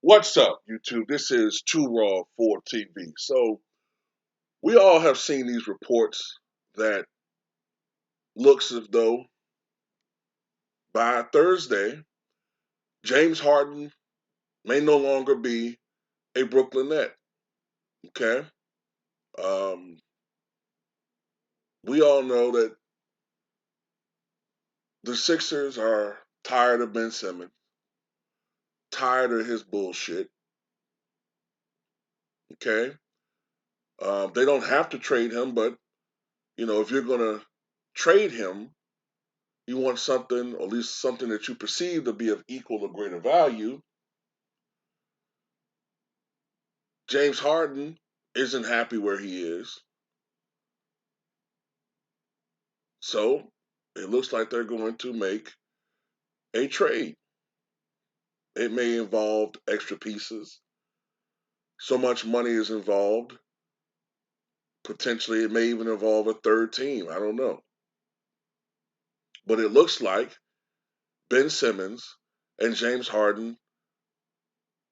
What's up, YouTube? This is Too Raw for TV. So we all have seen these reports that looks as though by Thursday, James Harden may no longer be a Brooklyn Net. Okay, um, we all know that the Sixers are tired of Ben Simmons, tired of his bullshit. Okay, they don't have to trade him, but if you're gonna trade him, you want something, or at least something that you perceive to be of equal or greater value. James Harden isn't happy where he is. So it looks like they're going to make a trade. It may involve extra pieces. So much money is involved. Potentially, it may even involve a third team. I don't know. But it looks like Ben Simmons and James Harden,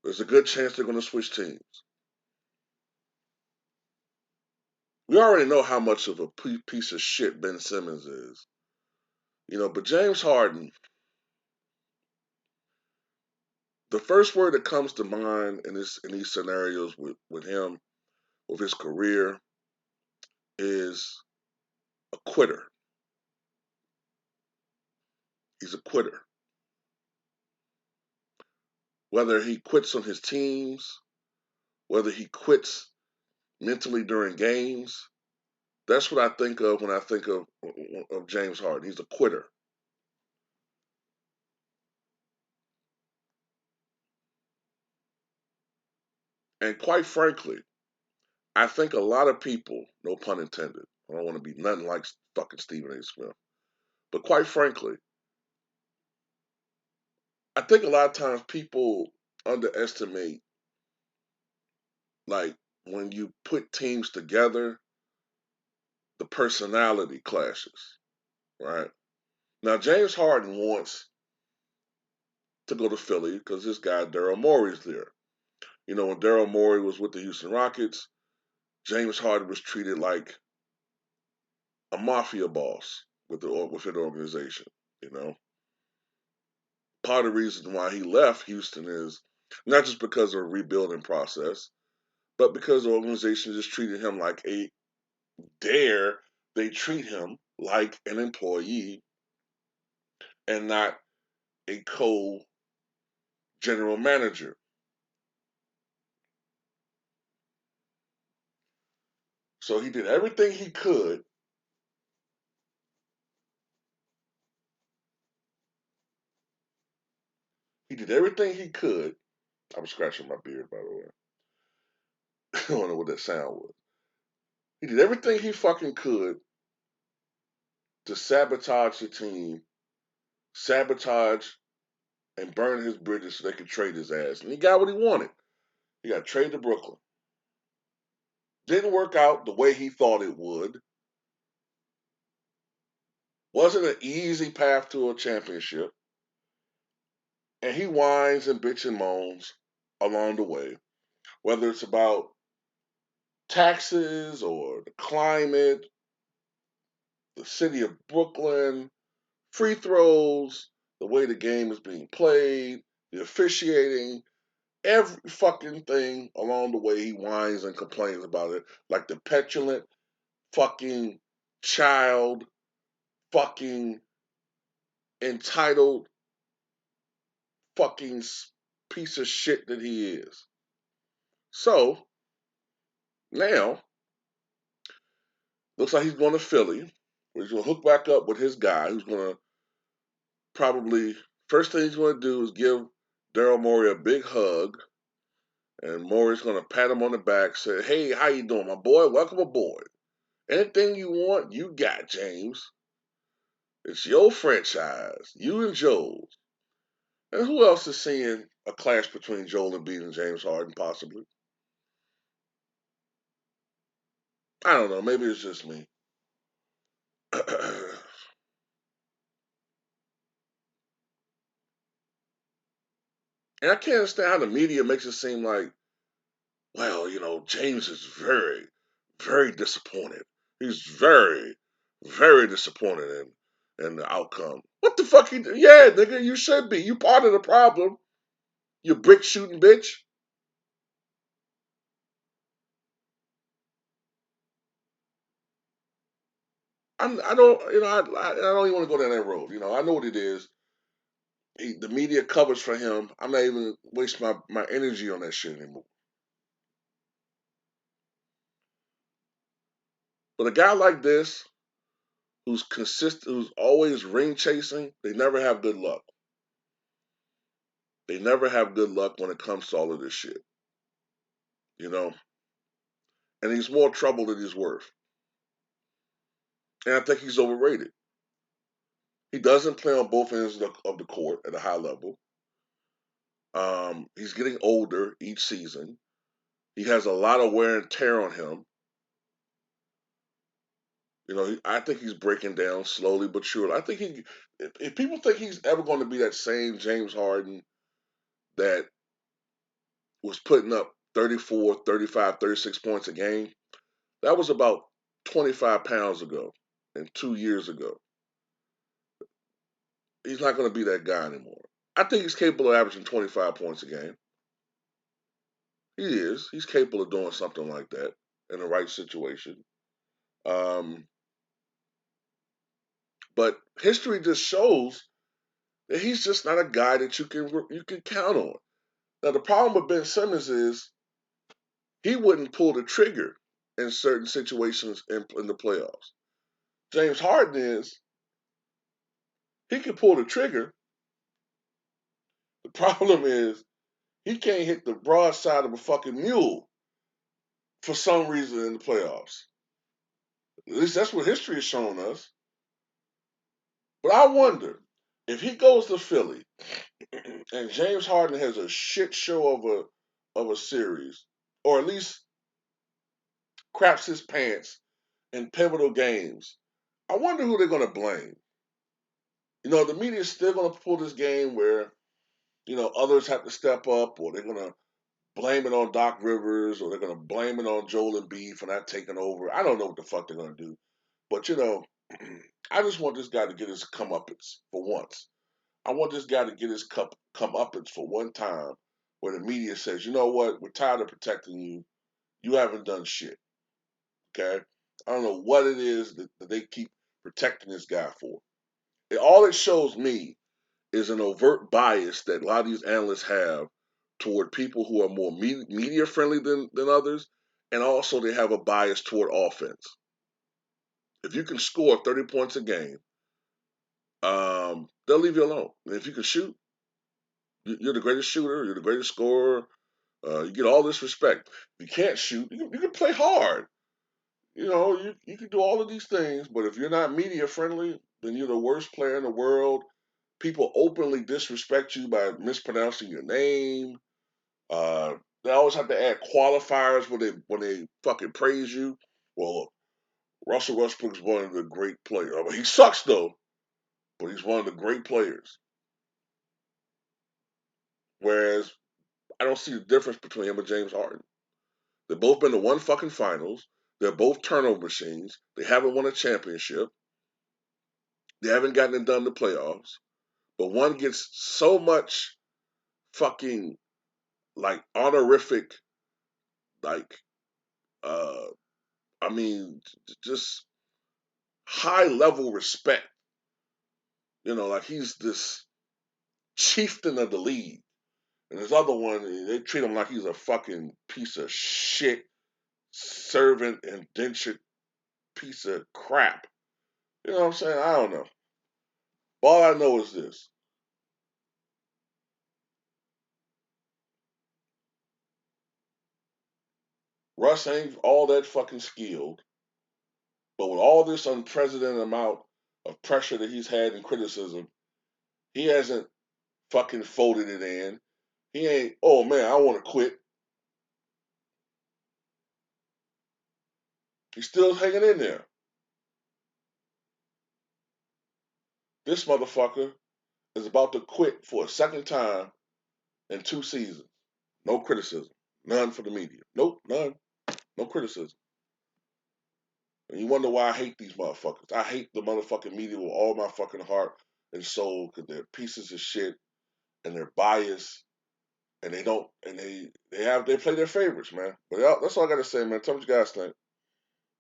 there's a good chance they're going to switch teams. We already know how much of a piece of shit Ben Simmons is. But James Harden, the first word that comes to mind in these scenarios with him, with his career, is a quitter. He's a quitter. Whether he quits on his teams, whether he quits mentally during games, that's what I think of when I think of James Harden. He's a quitter. And quite frankly, I think a lot of people, no pun intended, I don't want to be nothing like fucking Stephen A. Smith, but quite frankly, I think a lot of times people underestimate, like, when you put teams together, the personality clashes, right? Now, James Harden wants to go to Philly because this guy, Daryl Morey's there. When Daryl Morey was with the Houston Rockets, James Harden was treated like a mafia boss within the organization. You know, Part of the reason why he left Houston is not just because of a rebuilding process, but because the organization just treated him like they treat him like an employee and not a co-general manager. So he did everything he could. He did everything he could. I was scratching my beard, by the way. I don't know what that sound was. He did everything he fucking could to sabotage the team, sabotage and burn his bridges so they could trade his ass. And he got what he wanted. He got traded to Brooklyn. Didn't work out the way he thought it would. Wasn't an easy path to a championship. And he whines and bitch and moans along the way, whether it's about taxes or the climate, the city of Brooklyn, free throws, the way the game is being played, the officiating, every fucking thing along the way he whines and complains about it like the petulant fucking child, fucking entitled fucking piece of shit that he is. So now looks like he's going to Philly, where he's going to hook back up with his guy, who's going to probably first thing he's going to do is give Daryl Morey a big hug, and Morey's going to pat him on the back, say, "Hey, how you doing, my boy? Welcome aboard. Anything you want, you got, James. It's your franchise, you and Joel." And who else is seeing a clash between Joel Embiid and James Harden, possibly? I don't know. Maybe it's just me. And I can't understand how the media makes it seem like, well, James is very, very disappointed. He's very, very disappointed in the outcome. What the fuck? Yeah, nigga, you should be. You part of the problem. You brick shooting bitch. I don't, I don't even want to go down that road. I know what it is. The media covers for him. I'm not even waste my energy on that shit anymore. But a guy like this, who's consistent, who's always ring chasing, they never have good luck. They never have good luck when it comes to all of this shit, you know. And he's more trouble than he's worth. And I think he's overrated. He doesn't play on both ends of the court at a high level. He's getting older each season. He has a lot of wear and tear on him. I think he's breaking down slowly but surely. I think if people think he's ever going to be that same James Harden that was putting up 34, 35, 36 points a game, that was about 25 pounds ago and 2 years ago. He's not going to be that guy anymore. I think he's capable of averaging 25 points a game. He is. He's capable of doing something like that in the right situation. Um, but history just shows that he's just not a guy that you can count on. Now the problem with Ben Simmons is he wouldn't pull the trigger in certain situations in the playoffs. James Harden is he can pull the trigger. The problem is he can't hit the broadside of a fucking mule for some reason in the playoffs. At least that's what history has shown us. But I wonder if he goes to Philly and James Harden has a shit show of a series, or at least craps his pants in pivotal games. I wonder who they're going to blame. The media's still going to pull this game where others have to step up, or they're going to blame it on Doc Rivers, or they're going to blame it on Joel Embiid for not taking over. I don't know what the fuck they're going to do, but I just want this guy to get his comeuppance for once. I want this guy to get his comeuppance for one time, where the media says, you know what, we're tired of protecting you. You haven't done shit. Okay, I don't know what it is that they keep protecting this guy for. All it shows me is an overt bias that a lot of these analysts have toward people who are more media friendly than others, and also they have a bias toward offense. If you can score 30 points a game, they'll leave you alone. And if you can shoot, you're the greatest shooter, you're the greatest scorer, you get all this respect. If you can't shoot, you can play hard. You can do all of these things, but if you're not media friendly, then you're the worst player in the world. People openly disrespect you by mispronouncing your name. They always have to add qualifiers when they fucking praise you. Well, look, Russell Westbrook's one of the great players. I mean, he sucks though, but he's one of the great players. Whereas I don't see the difference between him and James Harden. They've both been to one fucking finals. They're both turnover machines. They haven't won a championship. They haven't gotten it done in the playoffs. But one gets so much fucking like honorific, like uh I mean, just high level respect. Like he's this chieftain of the league. And this other one, they treat him like he's a fucking piece of shit, servant, indentured piece of crap. You know what I'm saying? I don't know. All I know is this. Russ ain't all that fucking skilled, but with all this unprecedented amount of pressure that he's had and criticism, he hasn't fucking folded it in. He ain't, oh man, I want to quit. He's still hanging in there. This motherfucker is about to quit for a second time in 2 seasons. No criticism. None for the media. Nope, none. No criticism. And you wonder why I hate these motherfuckers. I hate the motherfucking media with all my fucking heart and soul because they're pieces of shit and they're biased and they don't and they play their favorites, man. But that's all I gotta say, man. Tell me what you guys think.